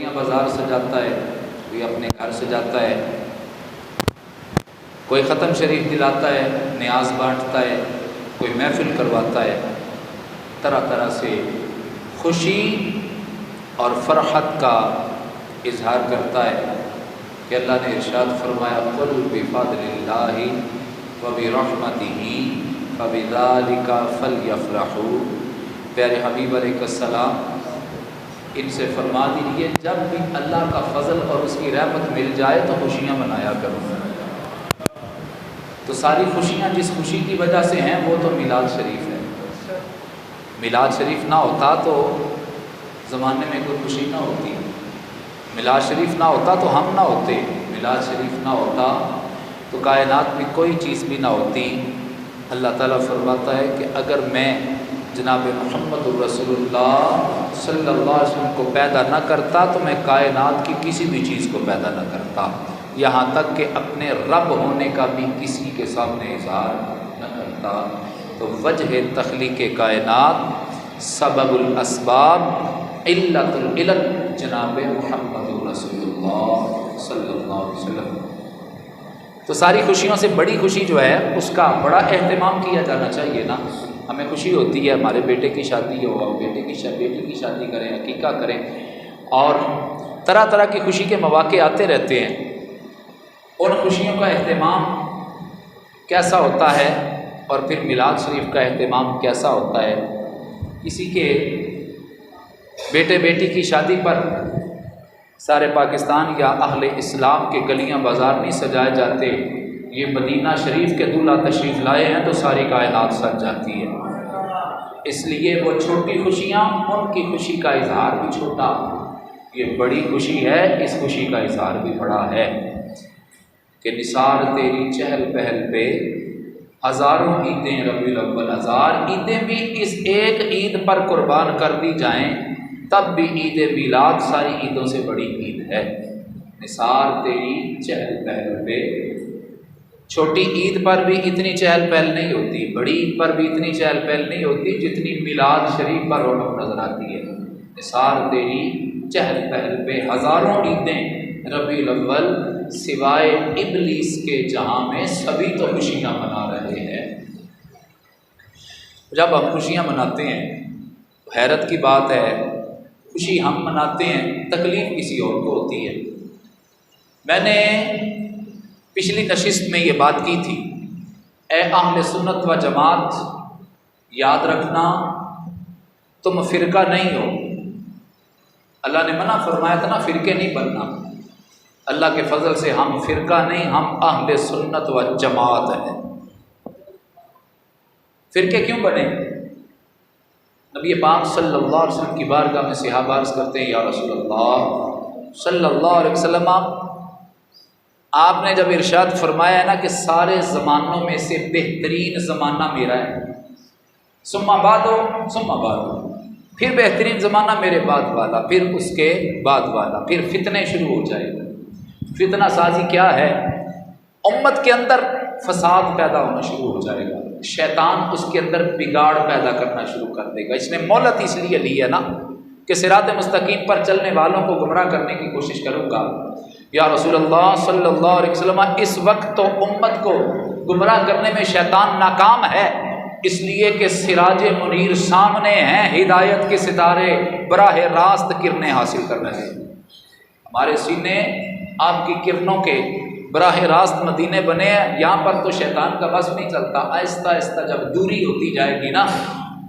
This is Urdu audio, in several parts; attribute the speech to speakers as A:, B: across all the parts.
A: بازار سجاتا ہے، کوئی اپنے گھر سجاتا ہے، کوئی ختم شریف دلاتا ہے، نیاز بانٹتا ہے، کوئی محفل کرواتا ہے، طرح طرح سے خوشی اور فرحت کا اظہار کرتا ہے کہ اللہ نے ارشاد فرمایا قُلْ بِفَضْلِ اللَّهِ وَبِرَحْمَتِهِ فَبِذَلِكَ فَلْيَفْرَحُوا۔ پیارے حبیب علیہ السلام ان سے فرما دیجیے جب بھی اللہ کا فضل اور اس کی رحمت مل جائے تو خوشیاں منایا کرو۔ تو ساری خوشیاں جس خوشی کی وجہ سے ہیں وہ تو میلاد شریف ہے۔ میلاد شریف نہ ہوتا تو زمانے میں کوئی خوشی نہ ہوتی، میلاد شریف نہ ہوتا تو ہم نہ ہوتے، میلاد شریف نہ ہوتا تو کائنات میں کوئی چیز بھی نہ ہوتی۔ اللہ تعالیٰ فرماتا ہے کہ اگر میں جناب محمد الرسول اللہ صلی اللہ علیہ وسلم کو پیدا نہ کرتا تو میں کائنات کی کسی بھی چیز کو پیدا نہ کرتا، یہاں تک کہ اپنے رب ہونے کا بھی کسی کے سامنے اظہار نہ کرتا۔ تو وجہ تخلیق کائنات، سبب الاسباب، علت العلل جناب محمد الرسول اللہ صلی اللہ علیہ وسلم۔ تو ساری خوشیوں سے بڑی خوشی جو ہے اس کا بڑا اہتمام کیا جانا چاہیے نا۔ ہمیں خوشی ہوتی ہے ہمارے بیٹے کی شادی ہو، بیٹی کی شادی کریں، عقیقہ کریں، اور طرح طرح کی خوشی کے مواقع آتے رہتے ہیں۔ ان خوشیوں کا اہتمام کیسا ہوتا ہے اور پھر میلاد شریف کا اہتمام کیسا ہوتا ہے؟ کسی کے بیٹے بیٹی کی شادی پر سارے پاکستان یا اہل اسلام کے گلیاں بازار نہیں سجائے جاتے، یہ مدینہ شریف کے دولہا تشریف لائے ہیں تو ساری کائنات سج جاتی ہے۔ اس لیے وہ چھوٹی خوشیاں، ان کی خوشی کا اظہار بھی چھوٹا، یہ بڑی خوشی ہے، اس خوشی کا اظہار بھی بڑا ہے کہ نثار تیری چہل پہل پہ ہزاروں عیدیں ربیع الاول ہزار عیدیں بھی اس ایک عید پر قربان کر دی جائیں تب بھی عید میلاد ساری عیدوں سے بڑی عید ہے۔ نثار تیری چہل پہل پہ، چھوٹی عید پر بھی اتنی چہل پہل نہیں ہوتی، بڑی عید پر بھی اتنی چہل پہل نہیں ہوتی جتنی میلاد شریف پر رونق نظر آتی ہے۔ نثار تیری چہل پہل پہ ہزاروں عیدیں ربیع الاول سوائے ابلیس کے جہاں میں سبھی تو خوشیاں منا رہے ہیں۔ جب ہم خوشیاں مناتے ہیں تو حیرت کی بات ہے، خوشی ہم مناتے ہیں، تکلیف کسی اور کو ہوتی ہے۔ میں نے پچھلی نشست میں یہ بات کی تھی، اے اہل سنت و جماعت یاد رکھنا تم فرقہ نہیں ہو۔ اللہ نے منع فرمایا تھا نا فرقے نہیں بننا، اللہ کے فضل سے ہم فرقہ نہیں، ہم اہل سنت و جماعت ہیں۔ فرقے کیوں بنے؟ نبی پاک صلی اللہ علیہ وسلم کی بارگاہ میں صحابہ عرض کرتے ہیں یا رسول اللہ صلی اللہ علیہ وسلم، آپ نے جب ارشاد فرمایا ہے نا کہ سارے زمانوں میں سے بہترین زمانہ میرا ہے، ثم بعد پھر بہترین زمانہ میرے بعد والا، پھر اس کے بعد والا، پھر فتنے شروع ہو جائے گا۔ فتنہ سازی کیا ہے؟ امت کے اندر فساد پیدا ہونا شروع ہو جائے گا، شیطان اس کے اندر بگاڑ پیدا کرنا شروع کر دے گا۔ اس نے مہلت اس لیے لی ہے نا کہ صراط مستقیم پر چلنے والوں کو گمراہ کرنے کی کوشش کروں گا۔ یا رسول اللہ صلی اللہ علیہ وسلم اس وقت تو امت کو گمراہ کرنے میں شیطان ناکام ہے، اس لیے کہ سراج منیر سامنے ہیں، ہدایت کے ستارے براہ راست کرنیں حاصل کر رہے ہیں۔ ہمارے سینے آپ کی کرنوں کے براہ راست مدینے بنے ہیں، یہاں پر تو شیطان کا بس نہیں چلتا۔ آہستہ آہستہ جب دوری ہوتی جائے گی نا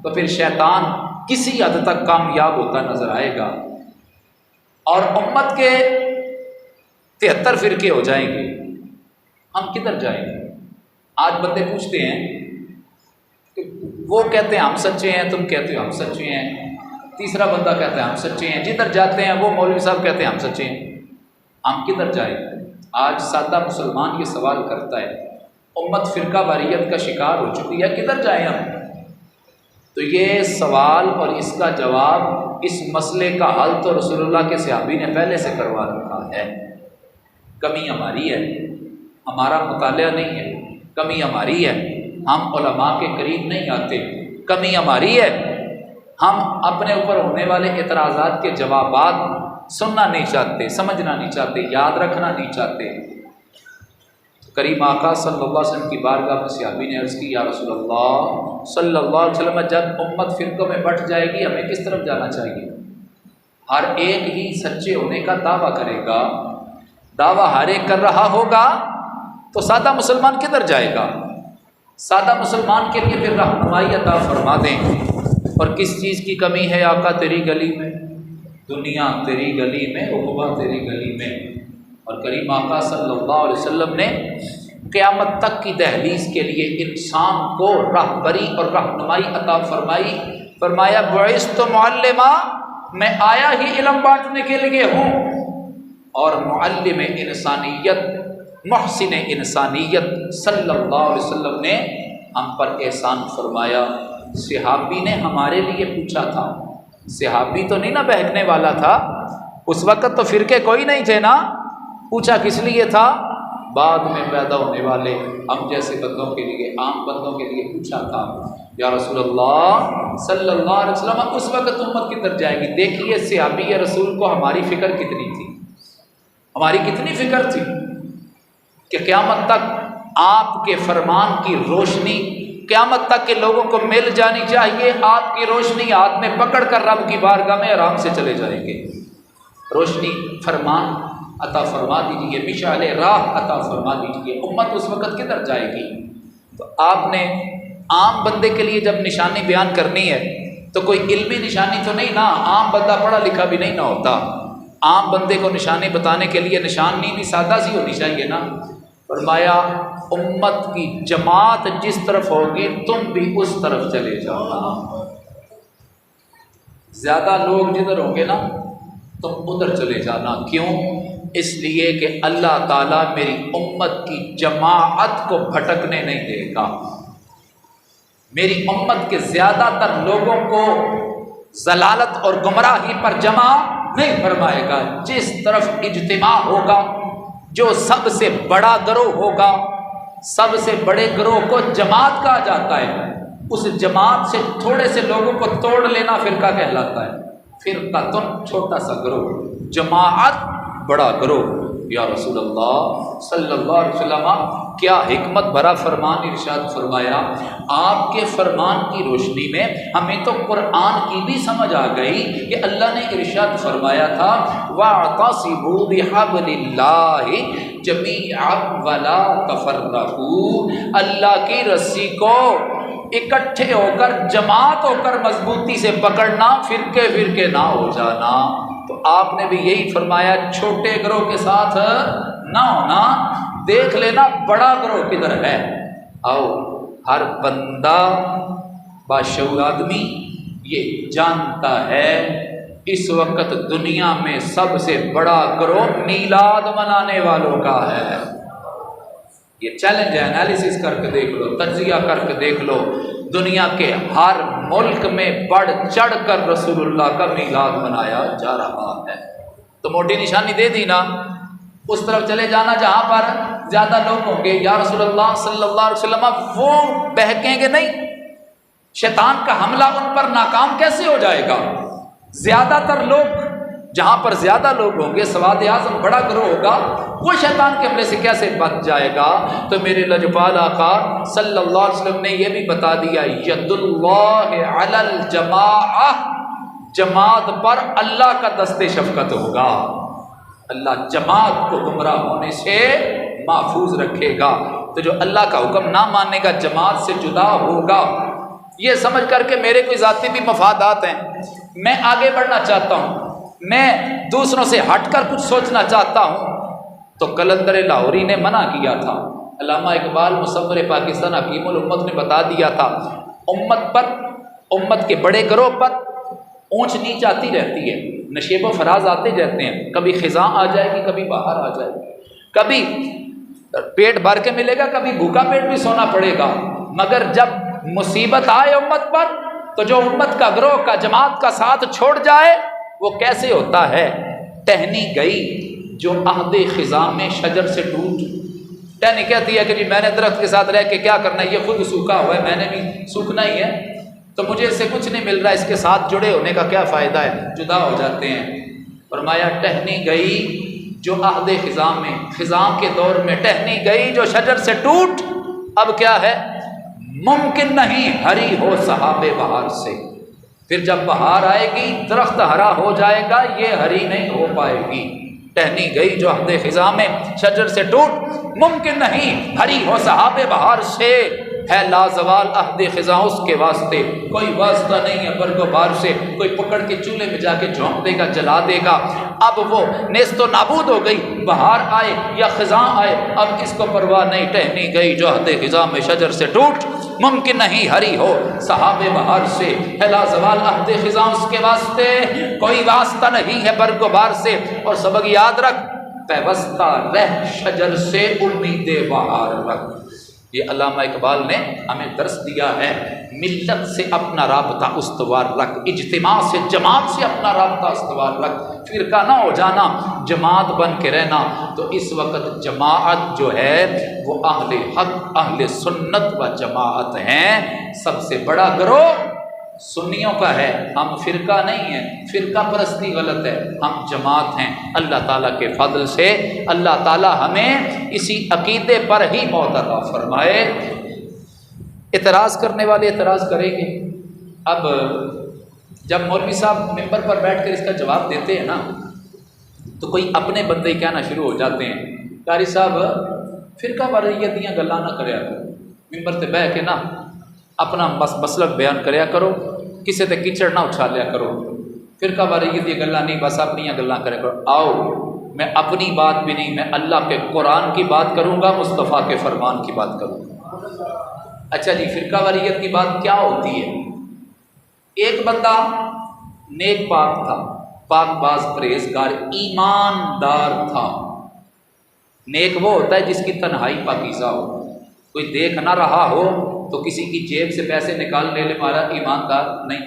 A: تو پھر شیطان کسی حد تک کامیاب ہوتا نظر آئے گا، اور امت کے 73 فرقے ہو جائیں گے۔ ہم کدھر جائیں گے؟ آج بندے پوچھتے ہیں کہ وہ کہتے ہیں ہم سچے ہیں، تم کہتے ہو ہم سچے ہیں، تیسرا بندہ کہتا ہے ہم سچے ہیں، جدھر جاتے ہیں وہ مولوی صاحب کہتے ہیں ہم سچے ہیں، ہم کدھر جائیں؟ آج سادہ مسلمان یہ سوال کرتا ہے، امت فرقہ واریت کا شکار ہو چکی ہے، کدھر جائیں ہم؟ تو یہ سوال اور اس کا جواب، اس مسئلے کا حل تو رسول اللہ کے صحابی نے پہلے سے کروا رکھا ہے۔ کمی ہماری ہے، ہمارا مطالعہ نہیں ہے، کمی ہماری ہے، ہم علماء کے قریب نہیں آتے، کمی ہماری ہے، ہم اپنے اوپر ہونے والے اعتراضات کے جوابات سننا نہیں چاہتے، سمجھنا نہیں چاہتے، یاد رکھنا نہیں چاہتے۔ کریم آقا صلی اللہ علیہ وسلم کی بارگاہ میں صحابی نے عرض کی، یا رسول اللہ صلی اللہ علیہ وسلم، جب امت فرقوں میں بٹ جائے گی ہمیں کس طرف جانا چاہیے؟ ہر ایک ہی سچے ہونے کا دعویٰ کرے گا، دعویٰ ہر ایک کر رہا ہوگا تو سادہ مسلمان کدھر جائے گا؟ سادہ مسلمان کے لیے پھر رہنمائی عطا فرما دیں۔ اور کس چیز کی کمی ہے آقا تیری گلی میں؟ دنیا تیری گلی میں، عقبہ تیری گلی میں۔ اور کریم آقا صلی اللہ علیہ وسلم نے قیامت تک کی دہلیز کے لیے انسان کو راہبری اور رہنمائی عطا فرمائی۔ فرمایا بعثت معلما، میں آیا ہی علم بانٹنے کے لیے ہوں، اور معلم انسانیت، محسن انسانیت صلی اللہ علیہ وسلم نے ہم پر احسان فرمایا۔ صحابی نے ہمارے لیے پوچھا تھا، صحابی تو نہیں نا بہکنے والا تھا، اس وقت تو فرقے کوئی نہیں تھے نا، پوچھا کس لیے تھا؟ بعد میں پیدا ہونے والے ہم جیسے بندوں کے لیے، عام بندوں کے لیے پوچھا تھا، یا رسول اللہ صلی اللہ علیہ وسلم اس وقت امت کدھر جائے گی؟ دیکھیے صحابی رسول کو ہماری فکر کتنی تھی، ہماری کتنی فکر تھی کہ قیامت تک آپ کے فرمان کی روشنی قیامت تک کے لوگوں کو مل جانی چاہیے۔ آپ کی روشنی ہاتھ میں پکڑ کر رب کی بارگاہ میں آرام سے چلے جائیں گے۔ روشنی فرمان عطا فرما دیجیے، مشعل راہ عطا فرما دیجیے۔ امت اس وقت کدھر جائے گی؟ تو آپ نے عام بندے کے لیے جب نشانی بیان کرنی ہے تو کوئی علمی نشانی تو نہیں نا، عام بندہ پڑھا لکھا بھی نہیں نہ ہوتا۔ عام بندے کو نشانی بتانے کے لیے نشانی بھی سادہ سی ہونی چاہیے نا۔ فرمایا امت کی جماعت جس طرف ہوگی تم بھی اس طرف چلے جانا، زیادہ لوگ جدھر ہوں گے نا تم ادھر چلے جانا۔ کیوں؟ اس لیے کہ اللہ تعالیٰ میری امت کی جماعت کو بھٹکنے نہیں دے گا، میری امت کے زیادہ تر لوگوں کو ضلالت اور گمراہی پر جمع نہیں فرمائے گا۔ جس طرف اجتماع ہوگا، جو سب سے بڑا گروہ ہوگا، سب سے بڑے گروہ کو جماعت کہا جاتا ہے، اس جماعت سے تھوڑے سے لوگوں کو توڑ لینا فرقہ کہلاتا ہے۔ فرقہ چھوٹا سا گروہ، جماعت بڑا گروہ۔ یا رسول اللہ صلی اللہ علیہ وسلم کیا حکمت بھرا فرمان ارشاد فرمایا۔ آپ کے فرمان کی روشنی میں ہمیں تو قرآن کی بھی سمجھ آ گئی کہ اللہ نے ارشاد فرمایا تھا وَاعْتَصِمُوا بِحَبْلِ اللَّهِ جَمِيعًا وَلَا تَفَرَّقُوا، اللہ کی رسی کو اکٹھے ہو کر، جماعت ہو کر مضبوطی سے پکڑنا، فرقے فرقے نہ ہو جانا۔ تو آپ نے بھی یہی فرمایا چھوٹے گروہ کے ساتھ نہ ہونا، دیکھ لینا بڑا گروہ کدھر ہے۔ آؤ ہر بندہ باشعور آدمی یہ جانتا ہے اس وقت دنیا میں سب سے بڑا گروہ میلاد منانے والوں کا ہے۔ یہ چیلنج ہے، انالیسس کر کے دیکھ لو، تجزیہ کر کے دیکھ لو، دنیا کے ہر ملک میں بڑھ چڑھ کر رسول اللہ کا میلاد منایا جا رہا ہے۔ تو موٹی نشانی دے دی نا، اس طرف چلے جانا جہاں پر زیادہ لوگ ہوں گے۔ یا رسول اللہ صلی اللہ علیہ وسلم وہ بہکیں گے نہیں، شیطان کا حملہ ان پر ناکام کیسے ہو جائے گا؟ زیادہ تر لوگ، جہاں پر زیادہ لوگ ہوں گے، سواد اعظم بڑا گروہ ہوگا، وہ شیطان کے حملے سے کیسے بچ جائے گا؟ تو میرے لجپال آقا صلی اللہ علیہ وسلم نے یہ بھی بتا دیا ید اللہ علی الجماعہ، جماعت پر اللہ کا دست شفقت ہوگا، اللہ جماعت کو گمراہ ہونے سے محفوظ رکھے گا۔ تو جو اللہ کا حکم نہ ماننے کا، جماعت سے جدا ہوگا، یہ سمجھ کر کے میرے کوئی ذاتی بھی مفادات ہیں، میں آگے بڑھنا چاہتا ہوں، میں دوسروں سے ہٹ کر کچھ سوچنا چاہتا ہوں، تو قلندر لاہوری نے منع کیا تھا، علامہ اقبال مصور پاکستان حکیم الامت نے بتا دیا تھا، امت پر، امت کے بڑے گروہ پر اونچ نیچ آتی رہتی ہے، نشیب و فراز آتے رہتے ہیں، کبھی خزاں آ جائے گی، کبھی باہر آ جائے گی، کبھی پیٹ بھر کے ملے گا، کبھی بھوکا پیٹ بھی سونا پڑے گا، مگر جب مصیبت آئے امت پر تو جو امت کا گروہ کا، جماعت کا ساتھ چھوڑ جائے وہ کیسے ہوتا ہے؟ ٹہنی گئی جو عہد خزاں میں شجر سے ٹوٹ، ٹہنی کہتی ہے کہ جی میں نے درخت کے ساتھ رہ کے کیا کرنا ہے، یہ خود سوکھا ہوا ہے، میں نے بھی سوکھنا ہی ہے، تو مجھے اس سے کچھ نہیں مل رہا، اس کے ساتھ جڑے ہونے کا کیا فائدہ ہے، جدا ہو جاتے ہیں۔ فرمایا ٹہنی گئی جو عہد خزاں میں، خزاں کے دور میں ٹہنی گئی جو شجر سے ٹوٹ، اب کیا ہے، ممکن نہیں ہری ہو سحاب بہار سے۔ پھر جب بہار آئے گی درخت ہرا ہو جائے گا، یہ ہری نہیں ہو پائے گی۔ ٹہنی گئی جو عہد خزاں میں شجر سے ٹوٹ، ممکن نہیں ہری ہو سحاب بہار سے، ہے لازوال عہد خزاں اس کے واسطے، کوئی واسطہ نہیں ہے برگ و بہار سے، کوئی پکڑ کے چولہے میں جا کے جھونک دے گا، جلا دے گا۔ اب وہ نیست و نابود ہو گئی، بہار آئے یا خزاں آئے اب اس کو پرواہ نہیں۔ ٹہنی گئی جو عہد خزاں میں شجر سے ٹوٹ، ممکن نہیں ہری ہو سحاب بہار سے، ہے لازوال عہد خزاں اس کے واسطے، کوئی واسطہ نہیں ہے برگ و بہار سے۔ اور سبق یاد رکھ، پیوستہ رہ شجر سے امید بہار رکھ۔ یہ علامہ اقبال نے ہمیں درس دیا ہے، ملت سے اپنا رابطہ استوار رکھ، اجتماع سے جماعت سے اپنا رابطہ استوار رکھ، فرقہ نہ ہو جانا، جماعت بن کے رہنا۔ تو اس وقت جماعت جو ہے وہ اہل حق، اہل سنت و جماعت ہیں۔ سب سے بڑا گروہ سنیوں کا ہے، ہم فرقہ نہیں ہیں، فرقہ پرستی غلط ہے، ہم جماعت ہیں۔ اللہ تعالیٰ کے فضل سے اللہ تعالیٰ ہمیں اسی عقیدے پر ہی موت عطا فرمائے۔ اعتراض کرنے والے اعتراض کریں گے۔ اب جب مولوی صاحب ممبر پر بیٹھ کر اس کا جواب دیتے ہیں نا، تو کوئی اپنے بندے ہی کہنا شروع ہو جاتے ہیں، قاری صاحب فرقہ واریت دیاں گلاں نہ کریا کرو، ممبر تے بیٹھ کے نا اپنا مسلک بیان کریا کرو، کسے تے کیچڑ نہ اچھالیا کرو، فرقہ واریت دی گلاں نہیں، بس اپنی گلاں کریا کرو۔ آؤ میں اپنی بات بھی نہیں، میں اللہ کے قرآن کی بات کروں گا، مصطفیٰ کے فرمان کی بات کروں گا۔ اچھا جی، فرقہ واریت کی بات کیا ہوتی ہے؟ ایک بندہ نیک پاک تھا، پاک باز پرہیزگار ایماندار تھا۔ نیک وہ ہوتا ہے جس کی تنہائی پاکیزہ ہو، کوئی دیکھ نہ رہا ہو تو کسی کی جیب سے پیسے نکال لے مارا، ایماندار نہیں۔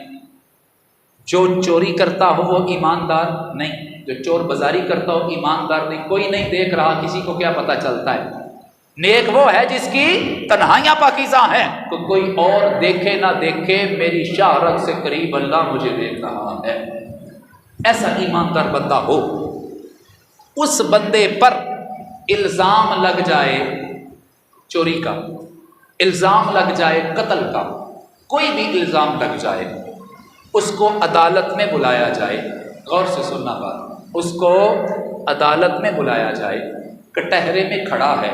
A: جو چوری کرتا ہو وہ ایماندار نہیں، جو چور بازاری کرتا ہو ایماندار نہیں۔ کوئی نہیں دیکھ رہا، کسی کو کیا پتہ چلتا ہے۔ نیک وہ ہے جس کی تنہائیاں پاکیزہ ہیں، تو کوئی اور دیکھے نہ دیکھے میری شاہرگ سے قریب اللہ مجھے دیکھ رہا ہے، ایسا ایماندار بندہ ہو۔ اس بندے پر الزام لگ جائے چوری کا، الزام لگ جائے قتل کا، کوئی بھی الزام لگ جائے، اس کو عدالت میں بلایا جائے۔ غور سے سننا بات، اس کو عدالت میں بلایا جائے، کٹہرے میں کھڑا ہے،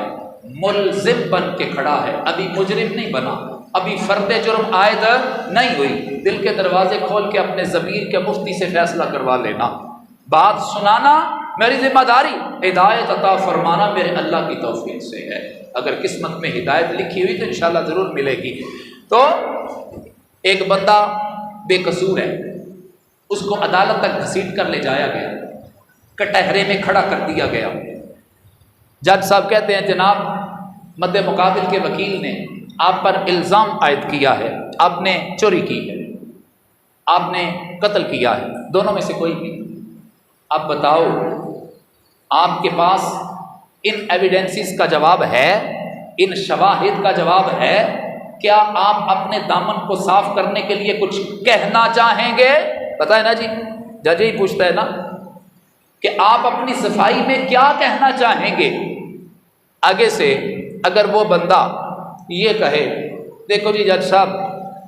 A: ملزم بن کے کھڑا ہے، ابھی مجرم نہیں بنا، ابھی فرد جرم عائد نہیں ہوئی۔ دل کے دروازے کھول کے اپنے ضمیر کے مفتی سے فیصلہ کروا لینا، بات سنانا میری ذمہ داری، ہدایت عطا فرمانا میرے اللہ کی توفیق سے ہے۔ اگر قسمت میں ہدایت لکھی ہوئی تو انشاءاللہ ضرور ملے گی۔ تو ایک بندہ بے قصور ہے، اس کو عدالت تک گھسیٹ کر لے جایا گیا، کٹہرے میں کھڑا کر دیا گیا۔ جج صاحب کہتے ہیں جناب مد مقابل کے وکیل نے آپ پر الزام عائد کیا ہے، آپ نے چوری کی ہے، آپ نے قتل کیا ہے، دونوں میں سے کوئی بھی، اب بتاؤ آپ کے پاس ان ایویڈنسز کا جواب ہے، ان شواہد کا جواب ہے، کیا آپ اپنے دامن کو صاف کرنے کے لیے کچھ کہنا چاہیں گے؟ پتہ ہے نا جی، جج ہی پوچھتا ہے نا کہ آپ اپنی صفائی میں کیا کہنا چاہیں گے۔ آگے سے اگر وہ بندہ یہ کہے دیکھو جی جج صاحب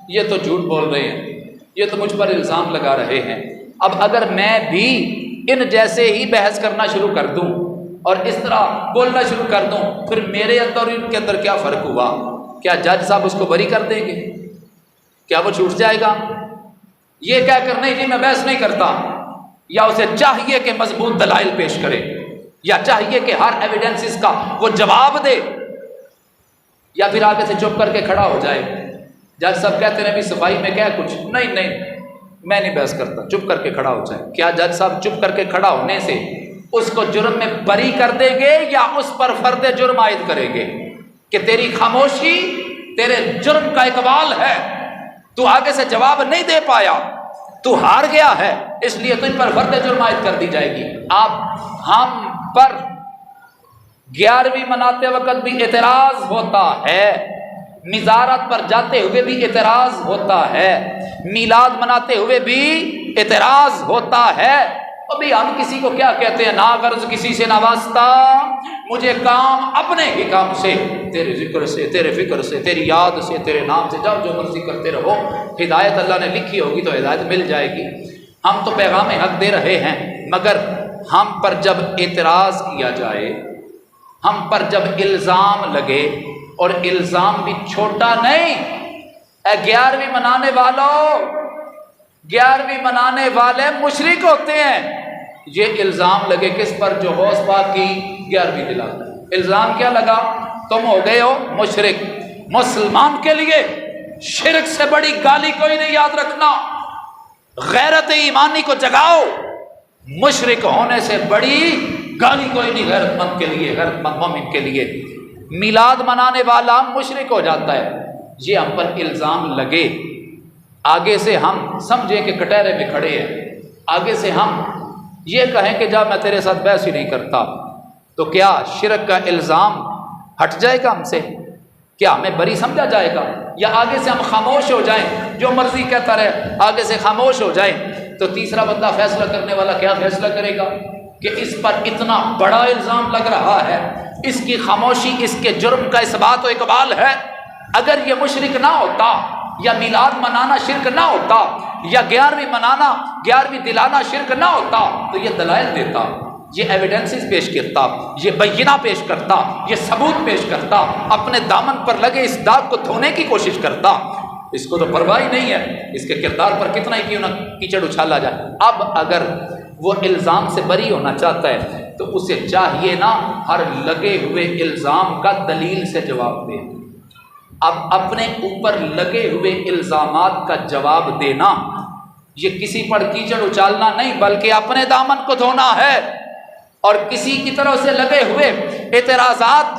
A: یہ تو جھوٹ بول رہے ہیں، یہ تو مجھ پر الزام لگا رہے ہیں، اب اگر میں بھی ان جیسے ہی بحث کرنا شروع کر دوں اور اس طرح بولنا شروع کر دوں، پھر میرے اندر اور ان کے اندر کیا فرق ہوا؟ کیا جج صاحب اس کو بری کر دیں گے؟ کیا وہ چھوٹ جائے گا؟ یہ کہہ کر نہیں جی میں بحث نہیں کرتا، یا اسے چاہیے کہ مضبوط دلائل پیش کرے، یا چاہیے کہ ہر ایویڈنسز کا وہ جواب دے، یا پھر آگے سے چپ کر کے کھڑا ہو جائے۔ جج صاحب کہتے ہیں ابھی صفائی میں کیا کچھ نہیں میں نہیں بحث کرتا، چپ کر کے کھڑا ہو جائے۔ کیا جج صاحب چپ کر کے کھڑا ہونے سے اس کو جرم میں بری کر دیں گے یا اس پر فرد جرم عائد کریں گے کہ تیری خاموشی تیرے جرم کا اقبال ہے، تو آگے سے جواب نہیں دے پایا، تو ہار گیا ہے، اس لیے تجھ پر فرد جرم عائد کر دی جائے گی۔ آپ ہم پر 11ویں مناتے وقت بھی اعتراض ہوتا ہے، مزارات پر جاتے ہوئے بھی اعتراض ہوتا ہے، میلاد مناتے ہوئے بھی اعتراض ہوتا ہے۔ ابھی ہم کسی کو کیا کہتے ہیں؟ نا غرض کسی سے نہ واسطہ، مجھے کام اپنے ہی کام سے، تیرے ذکر سے، تیرے فکر سے، تیری یاد سے، تیرے نام سے، جاؤ جو مرضی کرتے رہو، ہدایت اللہ نے لکھی ہوگی تو ہدایت مل جائے گی۔ ہم تو پیغام حق دے رہے ہیں، مگر ہم پر جب اعتراض کیا جائے، ہم پر جب الزام لگے، اور الزام بھی چھوٹا نہیں، اے 11ویں منانے والوں، 11ویں منانے والے مشرک ہوتے ہیں۔ یہ الزام لگے کس پر؟ جو غوث پاک کی 11ویں دلاتا ہے۔ الزام کیا لگا؟ تم ہو گئے ہو مشرک۔ مسلمان کے لیے شرک سے بڑی گالی کوئی نہیں، یاد رکھنا۔ غیرت ایمانی کو جگاؤ، مشرک ہونے سے بڑی گالی کوئی نہیں غیرت مند کے لیے، غیرت مند مومن کے لیے۔ میلاد منانے والا مشرک ہو جاتا ہے، یہ ہم پر الزام لگے، آگے سے ہم سمجھیں کہ کٹہرے میں کھڑے ہیں، آگے سے ہم یہ کہیں کہ جا میں تیرے ساتھ بحث ہی نہیں کرتا، تو کیا شرک کا الزام ہٹ جائے گا ہم سے؟ کیا ہمیں بری سمجھا جائے گا؟ یا آگے سے ہم خاموش ہو جائیں، جو مرضی کہتا رہے، آگے سے خاموش ہو جائیں؟ تو تیسرا بندہ فیصلہ کرنے والا کیا فیصلہ کرے گا کہ اس پر اتنا بڑا الزام لگ رہا ہے، اس کی خاموشی اس کے جرم کا اثبات و اقبال ہے۔ اگر یہ مشرک نہ ہوتا، یا میلاد منانا شرک نہ ہوتا، یا 11ویں منانا 11ویں دلانا شرک نہ ہوتا، تو یہ دلائل دیتا، یہ ایویڈنسز پیش کرتا، یہ بینہ پیش کرتا، یہ ثبوت پیش کرتا، اپنے دامن پر لگے اس داغ کو دھونے کی کوشش کرتا۔ اس کو تو پرواہ ہی نہیں ہے، اس کے کردار پر کتنا ہی کیوں نہ کیچڑ اچھالا جائے۔ اب اگر وہ الزام سے بری ہونا چاہتا ہے تو اسے چاہیے نا ہر لگے ہوئے الزام کا دلیل سے جواب دے۔ اب اپنے اوپر لگے ہوئے الزامات کا جواب دینا، یہ کسی پر کیچڑ اچالنا نہیں، بلکہ اپنے دامن کو دھونا ہے۔ اور کسی کی طرف سے لگے ہوئے اعتراضات،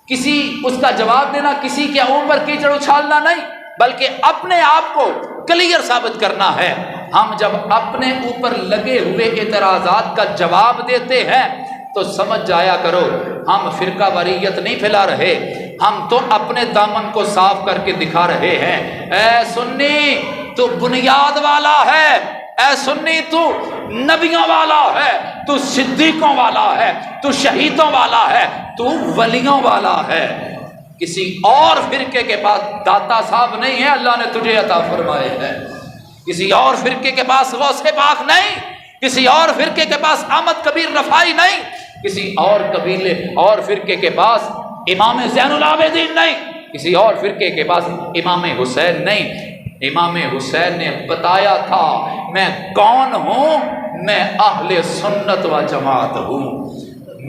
A: کسی اس کا جواب دینا، کسی کے اوپر کیچڑ اچھالنا نہیں، بلکہ اپنے آپ کو کلیئر ثابت کرنا ہے۔ ہم جب اپنے اوپر لگے ہوئے اعتراضات کا جواب دیتے ہیں تو سمجھ جایا کرو ہم فرقہ واریت نہیں پھیلا رہے، ہم تو اپنے دامن کو صاف کر کے دکھا رہے ہیں۔ اے سنی تو بنیاد والا ہے، اے سنی تو نبیوں والا ہے، تو صدیقوں والا ہے، تو شہیدوں والا ہے، تو ولیوں والا ہے۔ کسی اور فرقے کے پاس داتا صاحب نہیں ہے، اللہ نے تجھے عطا فرمائے ہیں۔ کسی اور فرقے کے پاس غوث پاک نہیں، کسی اور فرقے کے پاس احمد کبیر رفاعی نہیں، کسی اور قبیلے اور فرقے کے پاس امام زین العابدین نہیں، کسی اور فرقے کے پاس امام حسین نہیں۔ امام حسین نے بتایا تھا میں کون ہوں، میں اہل سنت و جماعت ہوں،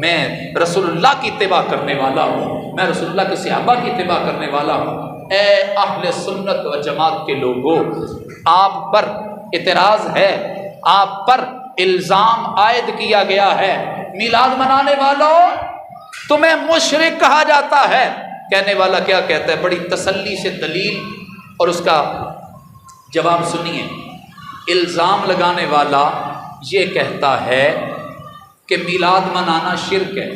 A: میں رسول اللہ کی اتباع کرنے والا ہوں، میں رسول اللہ کے صحابہ کی اتباع کرنے والا ہوں۔ اے اہل سنت و جماعت کے لوگوں، آپ پر اعتراض ہے، آپ پر الزام عائد کیا گیا ہے، میلاد منانے والوں تمہیں مشرک کہا جاتا ہے۔ کہنے والا کیا کہتا ہے؟ بڑی تسلی سے دلیل اور اس کا جواب سنیے۔ الزام لگانے والا یہ کہتا ہے کہ میلاد منانا شرک ہے،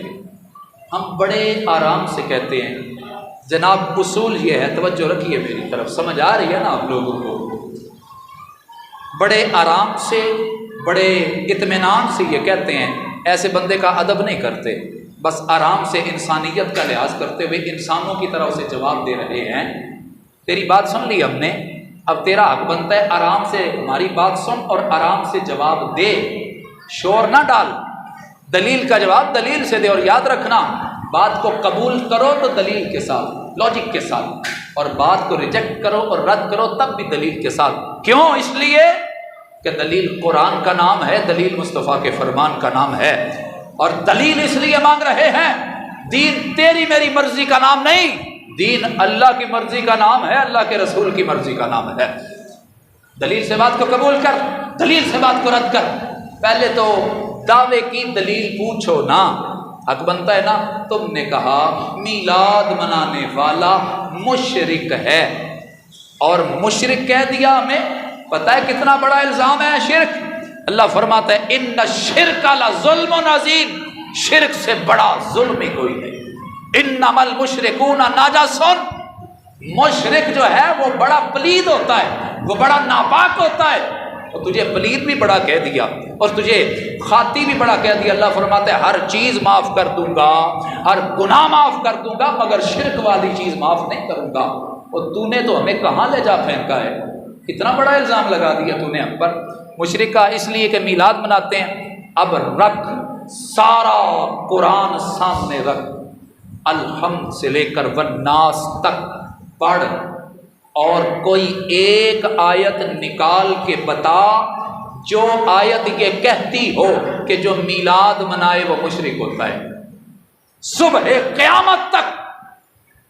A: ہم بڑے آرام سے کہتے ہیں جناب اصول یہ ہے، توجہ رکھیے میری طرف، سمجھ آ رہی ہے نا آپ لوگوں کو؟ بڑے آرام سے، بڑے اطمینان سے یہ کہتے ہیں، ایسے بندے کا ادب نہیں کرتے، بس آرام سے انسانیت کا لحاظ کرتے ہوئے انسانوں کی طرف سے جواب دے رہے ہیں۔ تیری بات سن لی ہم نے، اب تیرا حق بنتا ہے آرام سے ہماری بات سن اور آرام سے جواب دے، شور نہ ڈال، دلیل کا جواب دلیل سے دے۔ اور یاد رکھنا، بات کو قبول کرو تو دلیل کے ساتھ، لاجک کے ساتھ، اور بات کو ریجیکٹ کرو اور رد کرو تب بھی دلیل کے ساتھ۔ کیوں؟ اس لیے کہ دلیل قرآن کا نام ہے، دلیل مصطفیٰ کے فرمان کا نام ہے، اور دلیل اس لیے مانگ رہے ہیں، دین تیری میری مرضی کا نام نہیں، دین اللہ کی مرضی کا نام ہے، اللہ کے رسول کی مرضی کا نام ہے۔ دلیل سے بات کو قبول کر، دلیل سے بات کو رد کر۔ پہلے تو دعوے کی دلیل پوچھو نا، حق بنتا ہے نا۔ تم نے کہا میلاد منانے والا مشرک ہے، اور مشرک کہہ دیا ہمیں، پتہ ہے کتنا بڑا الزام ہے شرک؟ اللہ فرماتا ہے ان الشرک لظلم عظیم، شرک سے بڑا ظلم ہی کوئی نہیں۔ انما المشرکون نجس، مشرک جو ہے وہ بڑا پلید ہوتا ہے، وہ بڑا ناپاک ہوتا ہے، اور تجھے پلید بھی بڑا کہہ دیا اور تجھے خاطی بھی بڑا کہہ دیا۔ اللہ فرماتا ہے ہر چیز معاف کر دوں گا، ہر گناہ معاف کر دوں گا، مگر شرک والی چیز معاف نہیں کروں گا۔ اور تو نے تو ہمیں کہاں لے جا پھینکا ہے، اتنا بڑا الزام لگا دیا تو نے ہم پر۔ مشرکہ اس لیے کہ میلاد مناتے ہیں۔ اب رکھ سارا قرآن سامنے رکھ، الحمد سے لے کر والناس تک پڑھ، اور کوئی ایک آیت نکال کے بتا جو آیت یہ کہتی ہو کہ جو میلاد منائے وہ مشرک ہوتا ہے۔ صبح قیامت تک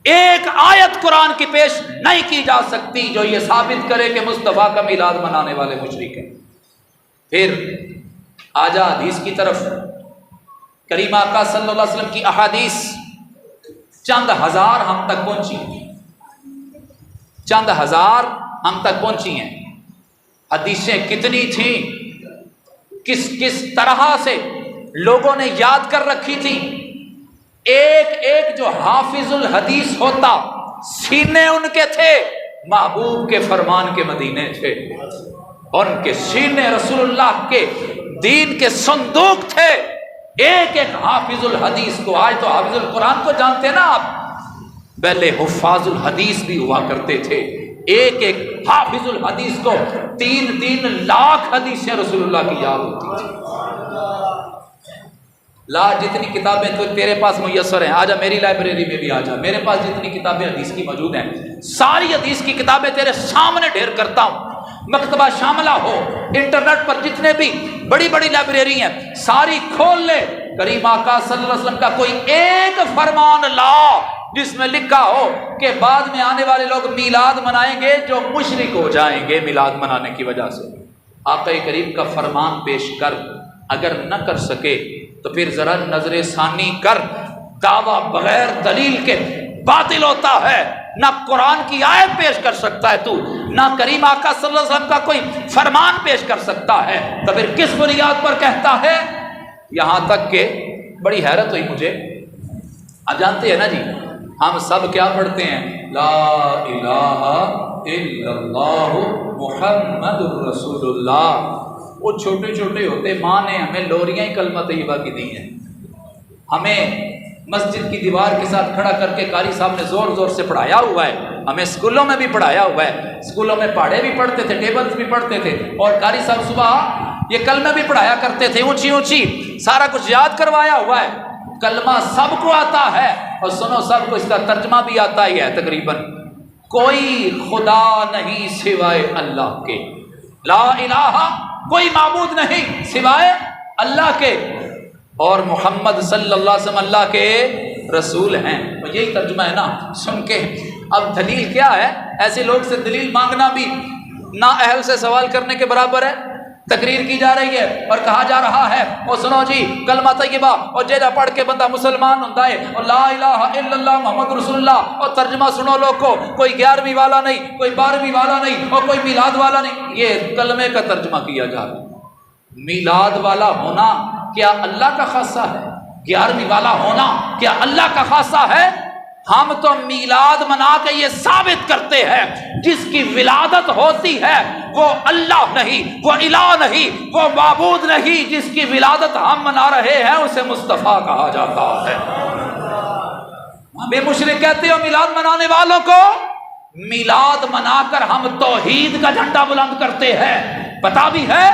A: ایک آیت قرآن کی پیش نہیں کی جا سکتی جو یہ ثابت کرے کہ مصطفیٰ کا میلاد منانے والے مشرک ہیں۔ پھر آجا حدیث کی طرف۔ کریم آقا صلی اللہ علیہ وسلم کی احادیث چند ہزار ہم تک پہنچی، چند ہزار ہم تک پہنچی ہیں۔ حدیثیں کتنی تھیں، کس کس طرح سے لوگوں نے یاد کر رکھی تھی۔ ایک ایک جو حافظ الحدیث ہوتا سینے ان کے تھے محبوب کے فرمان کے مدینے تھے، ان کے سینے رسول اللہ کے دین کے صندوق تھے۔ ایک ایک حافظ الحدیث کو، آج تو حافظ القرآن کو جانتے نا آپ، پہلے حفاظ الحدیث بھی ہوا کرتے تھے۔ ایک ایک حافظ الحدیث کو 3 لاکھ حدیثیں رسول اللہ کی یاد ہوتی تھی۔ لا جتنی کتابیں تو تیرے پاس میسر ہیں، آجا میری لائبریری میں بھی آجا، میرے پاس جتنی کتابیں حدیث کی موجود ہیں ساری حدیث کی کتابیں تیرے سامنے ڈھیر کرتا ہوں۔ مکتبہ شاملہ ہو، انٹرنیٹ پر جتنے بھی بڑی بڑی لائبریری ہیں ساری کھول لے، کریم آقا صلی اللہ علیہ وسلم کا کوئی ایک فرمان لا جس میں لکھا ہو کہ بعد میں آنے والے لوگ میلاد منائیں گے جو مشرک ہو جائیں گے میلاد منانے کی وجہ سے۔ آقا کریم کا فرمان پیش کر، اگر نہ کر سکے تو پھر ذرا نظر ثانی کر۔ دعویٰ بغیر دلیل کے باطل ہوتا ہے، نہ قرآن کی آیت پیش کر سکتا ہے تو، نہ کریم آقا صلی اللہ علیہ وسلم کا کوئی فرمان پیش کر سکتا ہے، تو پھر کس بنیاد پر کہتا ہے؟ یہاں تک کہ بڑی حیرت ہوئی مجھے، آپ جانتے ہیں نا جی ہم سب کیا پڑھتے ہیں؟ لا الہ الا اللہ محمد الرسول اللہ۔ وہ چھوٹے چھوٹے ہوتے ماں نے ہمیں لوریاں ہی کلمہ طیبہ کی دی ہیں، ہمیں مسجد کی دیوار کے ساتھ کھڑا کر کے قاری صاحب نے زور زور سے پڑھایا ہوا ہے، ہمیں اسکولوں میں بھی پڑھایا ہوا ہے، اسکولوں میں پہاڑے بھی پڑھتے تھے، ٹیبلز بھی پڑھتے تھے، اور قاری صاحب صبح یہ کلمہ بھی پڑھایا کرتے تھے، اونچی اونچی سارا کچھ یاد کروایا ہوا ہے۔ کلمہ سب کو آتا ہے، اور سنو سب کو اس کا ترجمہ بھی آتا ہی ہے تقریباً۔ کوئی خدا نہیں سوائے اللہ کے، لا الہ کوئی معبود نہیں سوائے اللہ کے، اور محمد صلی اللہ علیہ وسلم اللہ کے رسول ہیں۔ اور یہی ترجمہ ہے نا سن کے۔ اب دلیل کیا ہے؟ ایسے لوگ سے دلیل مانگنا بھی نا اہل سے سوال کرنے کے برابر ہے۔ تقریر کی جا رہی ہے اور کہا جا رہا ہے اور سنو جی کلمہ طیبہ اور جیدہ پڑھ کے بندہ مسلمان ہوتا ہے، اور لا الہ الا اللہ محمد رسول اللہ، اور ترجمہ سنو لوگ کو، کوئی 11ویں والا نہیں، کوئی 12ویں والا نہیں، اور کوئی میلاد والا نہیں، یہ کلمے کا ترجمہ کیا جا رہا ہے۔ میلاد والا ہونا کیا اللہ کا خاصہ ہے؟ 11ویں والا ہونا کیا اللہ کا خاصہ ہے؟ ہم تو میلاد منا کے یہ ثابت کرتے ہیں جس کی ولادت ہوتی ہے وہ اللہ نہیں، وہ الہ نہیں، وہ معبود نہیں، جس کی ولادت ہم منا رہے ہیں اسے مصطفیٰ کہا جاتا ہے۔ بے مشرک کہتے ہو میلاد منانے والوں کو؟ میلاد منا کر ہم توحید کا جھنڈا بلند کرتے ہیں، پتہ بھی ہے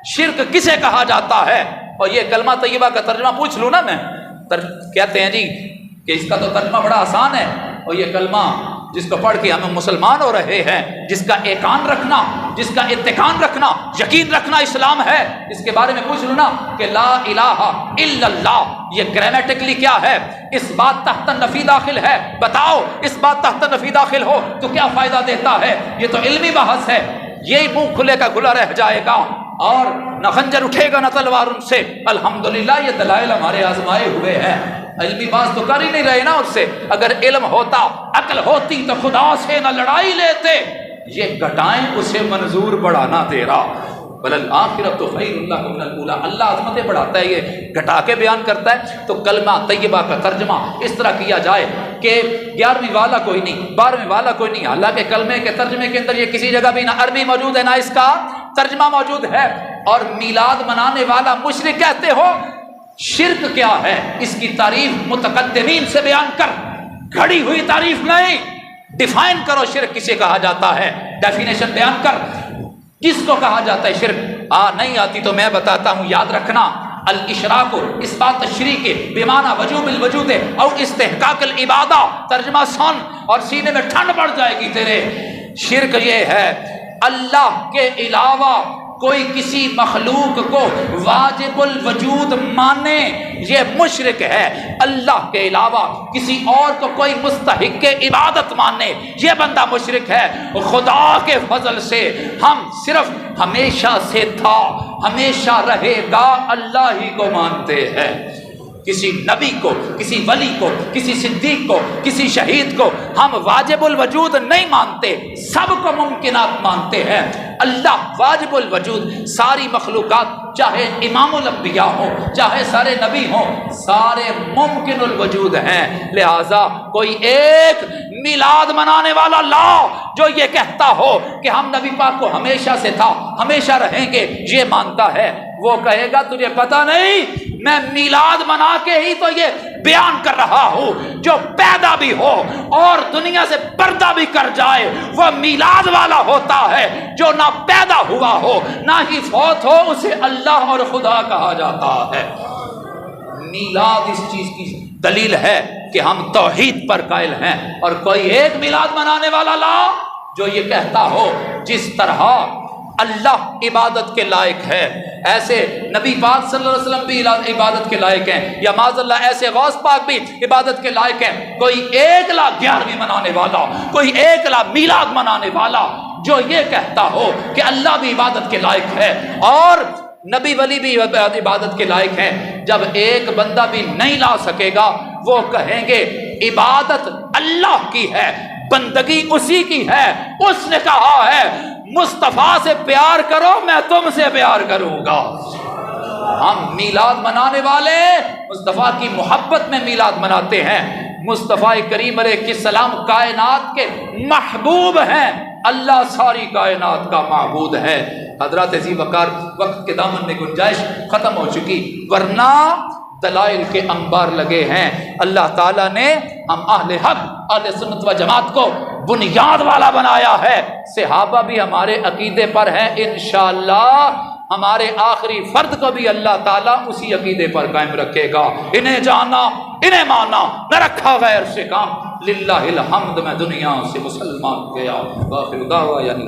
A: شرک کسے کہا جاتا ہے۔ اور یہ کلمہ طیبہ کا ترجمہ پوچھ لوں نا میں، کہتے ہیں جی کہ اس کا تو ترجمہ بڑا آسان ہے، اور یہ کلمہ جس کو پڑھ کے ہم مسلمان ہو رہے ہیں، جس کا ایقان رکھنا، جس کا اتقان رکھنا، یقین رکھنا اسلام ہے، اس کے بارے میں پوچھ لوں نا کہ لا الہ الا اللہ یہ گرامیٹکلی کیا ہے؟ اس بات تحت نفی داخل ہے، بتاؤ اس بات تحت نفی داخل ہو تو کیا فائدہ دیتا ہے؟ یہ تو علمی بحث ہے، یہی منہ کھلے کا کھلا رہ جائے گا، اور نہ خنجر اٹھے گا نہ تلوار ان سے۔ الحمدللہ یہ دلائل ہمارے آزمائے ہوئے ہیں، علمی بات تو کر ہی نہیں رہے نا اس سے۔ اگر علم ہوتا، عقل ہوتی تو خدا سے نہ لڑائی لیتے، یہ گھٹائیں اسے منظور بڑھانا تیرا۔ وَلَلْآخِرَةُ خَيْرٌ لَكَ مِنَ الْأُولَىٰ۔ اللہ عظمتیں بڑھاتا ہے، یہ گھٹا کے بیان کرتا ہے۔ تو کلمہ طیبہ کا ترجمہ اس طرح کیا جائے کہ 11ویں والا کوئی نہیں، 12ویں والا کوئی نہیں، حالانکہ کلمے کے ترجمے کے اندر یہ کسی جگہ بھی نہ عربی موجود ہے نہ اس کا ترجمہ موجود ہے۔ اور میلاد منانے والا مشرک کہتے ہو، شرک کیا ہے اس کی تعریف متقدمین سے بیان کر، گھڑی ہوئی تعریف نہیں۔ ڈیفائن کرو شرک کسے کہا جاتا ہے، ڈیفینیشن بیان کر، کس کو کہا جاتا ہے شرک؟ نہیں آتی تو میں بتاتا ہوں، یاد رکھنا۔ الاشراک اس بات تشریح کے بمعنی وجوب الوجود او استحقاق العبادہ، ترجمہ سن اور سینے میں ٹھنڈ پڑ جائے گی تیرے۔ شرک یہ ہے اللہ کے علاوہ کوئی کسی مخلوق کو واجب الوجود مانے، یہ مشرک ہے۔ اللہ کے علاوہ کسی اور کو کوئی مستحق عبادت مانے، یہ بندہ مشرک ہے۔ خدا کے فضل سے ہم صرف ہمیشہ سے تھا، ہمیشہ رہے گا اللہ ہی کو مانتے ہیں۔ کسی نبی کو، کسی ولی کو، کسی صدیق کو، کسی شہید کو ہم واجب الوجود نہیں مانتے، سب کو ممکنات مانتے ہیں۔ اللہ واجب الوجود، ساری مخلوقات چاہے امام الانبیاء ہوں، چاہے سارے نبی ہوں، سارے ممکن الوجود ہیں۔ لہٰذا کوئی ایک میلاد منانے والا لا جو یہ کہتا ہو کہ ہم نبی پاک کو ہمیشہ سے تھا، ہمیشہ رہیں گے، یہ مانتا ہے، وہ کہے گا تجھے پتہ نہیں، میں میلاد منا کے ہی تو یہ بیان کر رہا ہوں، جو پیدا بھی ہو اور دنیا سے پردہ بھی کر جائے وہ میلاد والا ہوتا ہے، جو نہ پیدا ہوا ہو نہ ہی فوت ہو اسے اللہ اور خدا کہا جاتا ہے۔ میلاد اس چیز کی دلیل ہے کہ ہم توحید پر قائل ہیں، اور کوئی ایک میلاد منانے والا لا جو یہ کہتا ہو جس طرح اللہ عبادت کے لائق ہے ایسے نبی پاک صلی اللہ علیہ وسلم بھی عبادت کے لائق ہیں، یا معاذ اللہ ایسے غوث پاک بھی عبادت کے لائق ہیں، کوئی ایک لا 11ویں منانے والا، کوئی ایک لا میلاد منانے والا جو یہ کہتا ہو کہ اللہ بھی عبادت کے لائق ہے اور نبی ولی بھی عبادت کے لائق ہیں، جب ایک بندہ بھی نہیں لا سکے گا وہ کہیں گے عبادت اللہ کی ہے، بندگی اسی کی ہے، اس نے کہا ہے مصطفیٰ سے پیار کرو میں تم سے پیار کروں گا۔ ہم میلاد منانے والے مصطفیٰ کی محبت میں میلاد مناتے ہیں۔ مصطفیٰ کریم علیہ السلام کائنات کے محبوب ہیں، اللہ ساری کائنات کا معبود ہے۔ حضرات عزیز وقار، وقت کے دامن میں گنجائش ختم ہو چکی، ورنہ دلائل کے انبار لگے ہیں۔ اللہ تعالیٰ نے ہم اہل حق، اہل سنت و جماعت کو بنیاد والا بنایا ہے۔ صحابہ بھی ہمارے عقیدے پر ہیں، انشاءاللہ ہمارے آخری فرد کو بھی اللہ تعالیٰ اسی عقیدے پر قائم رکھے گا۔ انہیں جانا، انہیں مانا، نہ رکھا غیر سے کام، للہ الحمد میں دنیا سے مسلمان گیا۔ باخر دعویٰ یعنی